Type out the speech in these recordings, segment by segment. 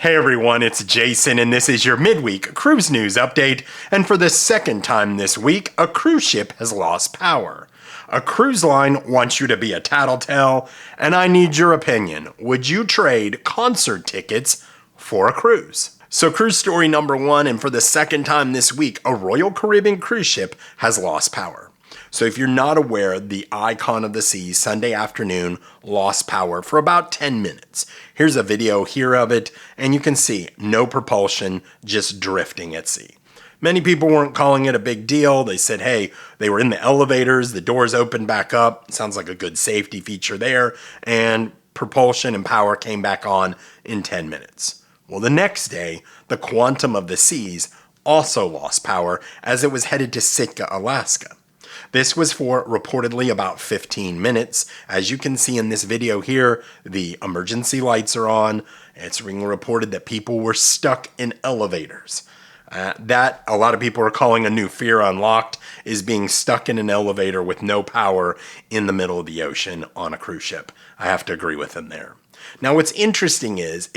Hey everyone, it's Jason and this is your midweek cruise news update. And for the second time this week, a cruise ship has lost power. A cruise line wants you to be a tattletale, and I need your opinion. Would you trade concert tickets for a cruise? So cruise story number one, and for the second time this week, a Royal Caribbean cruise ship has lost power. So if you're not aware, the Icon of the Seas Sunday afternoon lost power for about 10 minutes. Here's a video here of it, and you can see no propulsion, just drifting at sea. Many people weren't calling it a big deal. They said, hey, they were in the elevators, the doors opened back up. Sounds like a good safety feature there. And propulsion and power came back on in 10 minutes. Well, the next day, the Quantum of the Seas also lost power as it was headed to Sitka, Alaska. This was for reportedly about 15 minutes. As you can see in this video here, the emergency lights are on. It's being reported that people were stuck in elevators. That a lot of people are calling a new fear unlocked, is being stuck in an elevator with no power in the middle of the ocean on a cruise ship. I have to agree with them there. Now what's interesting is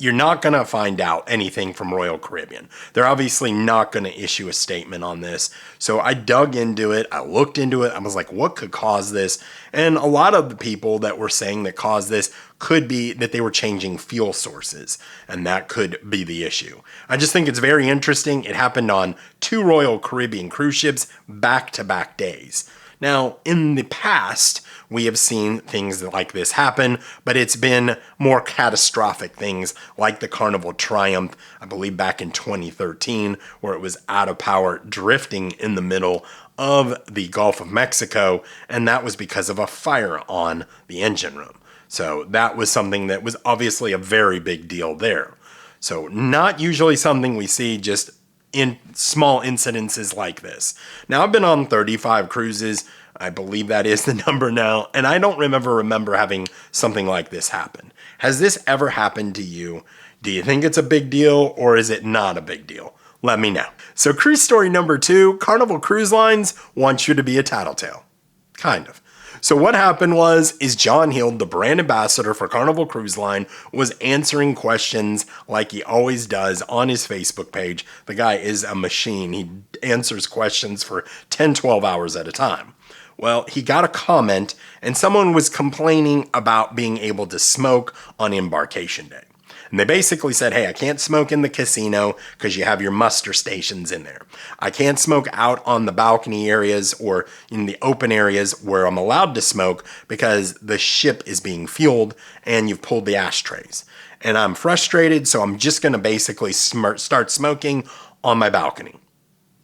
you're not going to find out anything from Royal Caribbean. They're obviously not going to issue a statement on this. So I dug into it. I looked into it. I was like, what could cause this? And a lot of the people that were saying that caused this could be that they were changing fuel sources. And that could be the issue. I just think it's very interesting. It happened on 2 Royal Caribbean cruise ships back-to-back days. Now, in the past, we have seen things like this happen, but it's been more catastrophic things like the Carnival Triumph, I believe back in 2013, where it was out of power, drifting in the middle of the Gulf of Mexico, and that was because of a fire on the engine room. So that was something that was obviously a very big deal there. So not usually something we see, just in small incidences like this. Now, I've been on 35 cruises. I believe that is the number now. And I don't remember having something like this happen. Has this ever happened to you? Do you think it's a big deal or is it not a big deal? Let me know. So cruise story number 2, Carnival Cruise Lines wants you to be a tattletale. Kind of. So what happened is John Hill, the brand ambassador for Carnival Cruise Line, was answering questions like he always does on his Facebook page. The guy is a machine. He answers questions for 10, 12 hours at a time. Well, he got a comment and someone was complaining about being able to smoke on embarkation day. And they basically said, hey, I can't smoke in the casino because you have your muster stations in there. I can't smoke out on the balcony areas or in the open areas where I'm allowed to smoke because the ship is being fueled and you've pulled the ashtrays. And I'm frustrated, so I'm just going to basically start smoking on my balcony.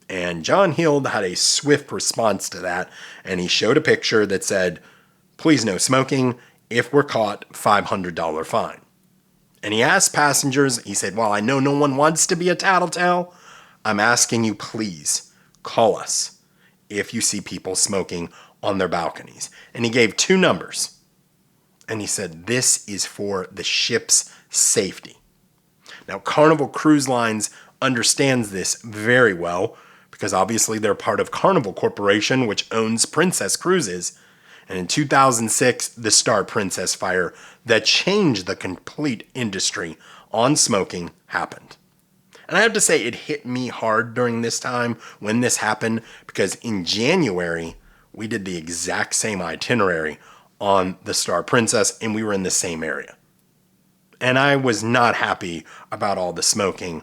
And John Hill had a swift response to that, and he showed a picture that said, please no smoking. If we're caught, $500 fine. And he asked passengers, he said, well, I know no one wants to be a tattletale. I'm asking you, please call us if you see people smoking on their balconies. And he gave 2 numbers. And he said, this is for the ship's safety. Now, Carnival Cruise Lines understands this very well because obviously they're part of Carnival Corporation, which owns Princess Cruises. And in 2006, the Star Princess fire that changed the complete industry on smoking happened. And I have to say, it hit me hard during this time when this happened because in January, we did the exact same itinerary on the Star Princess and we were in the same area. And I was not happy about all the smoking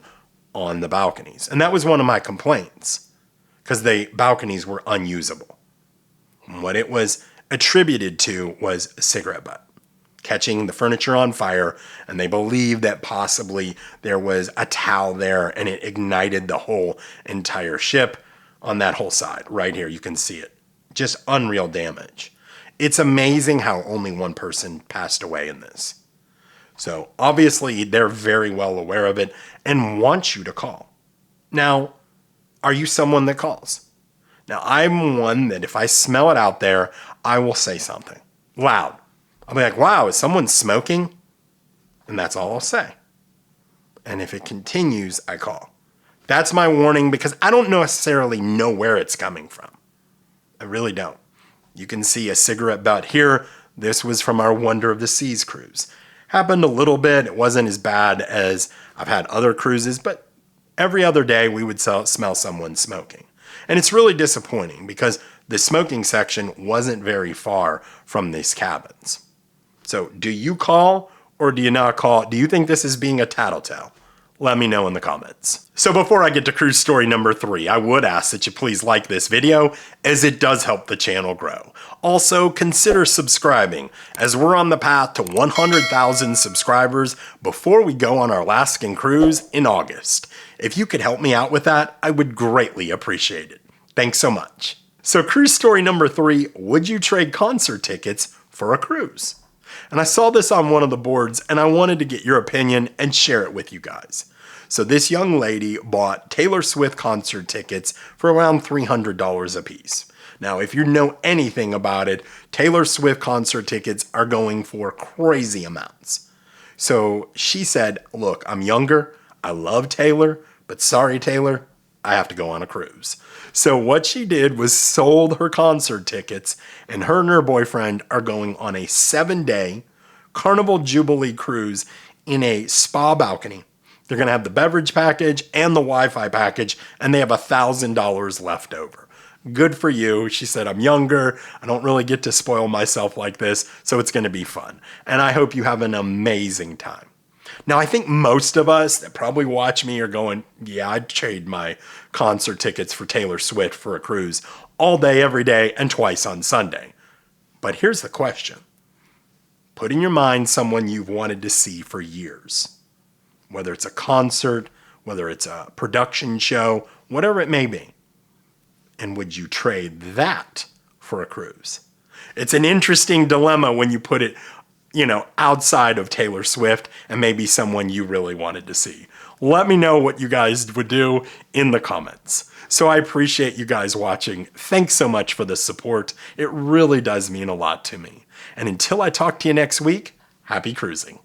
on the balconies. And that was one of my complaints because the balconies were unusable. What it was attributed to was a cigarette butt catching the furniture on fire, and they believed that possibly there was a towel there and it ignited the whole entire ship on that whole side. Right here, you can see it. Just unreal damage. It's amazing how only one person passed away in this. So obviously they're very well aware of it and want you to call. Now, are you someone that calls? Now, I'm one that if I smell it out there, I will say something loud. I'll be like, wow, is someone smoking? And that's all I'll say. And if it continues, I call. That's my warning because I don't necessarily know where it's coming from. I really don't. You can see a cigarette butt here. This was from our Wonder of the Seas cruise. Happened a little bit. It wasn't as bad as I've had other cruises, but every other day we would smell someone smoking. And it's really disappointing because the smoking section wasn't very far from these cabins. So do you call or do you not call? Do you think this is being a tattletale? Let me know in the comments. So before I get to cruise story number 3, I would ask that you please like this video as it does help the channel grow. Also, consider subscribing as we're on the path to 100,000 subscribers before we go on our Alaskan cruise in August. If you could help me out with that, I would greatly appreciate it. Thanks so much. So cruise story number 3, would you trade concert tickets for a cruise? And I saw this on one of the boards and I wanted to get your opinion and share it with you guys. So this young lady bought Taylor Swift concert tickets for around $300 a piece. Now, if you know anything about it, Taylor Swift concert tickets are going for crazy amounts. So she said, look, I'm younger, I love Taylor, but sorry, Taylor, I have to go on a cruise. So what she did was sold her concert tickets, and her boyfriend are going on a 7-day Carnival Jubilee cruise in a spa balcony. They're going to have the beverage package and the Wi-Fi package, and they have $1,000 left over. Good for you. She said, I'm younger. I don't really get to spoil myself like this, so it's going to be fun. And I hope you have an amazing time. Now, I think most of us that probably watch me are going, yeah, I'd trade my concert tickets for Taylor Swift for a cruise all day, every day, and twice on Sunday. But here's the question. Put in your mind someone you've wanted to see for years. Whether it's a concert, whether it's a production show, whatever it may be. And would you trade that for a cruise? It's an interesting dilemma when you put it, outside of Taylor Swift and maybe someone you really wanted to see. Let me know what you guys would do in the comments. So I appreciate you guys watching. Thanks so much for the support. It really does mean a lot to me. And until I talk to you next week, happy cruising.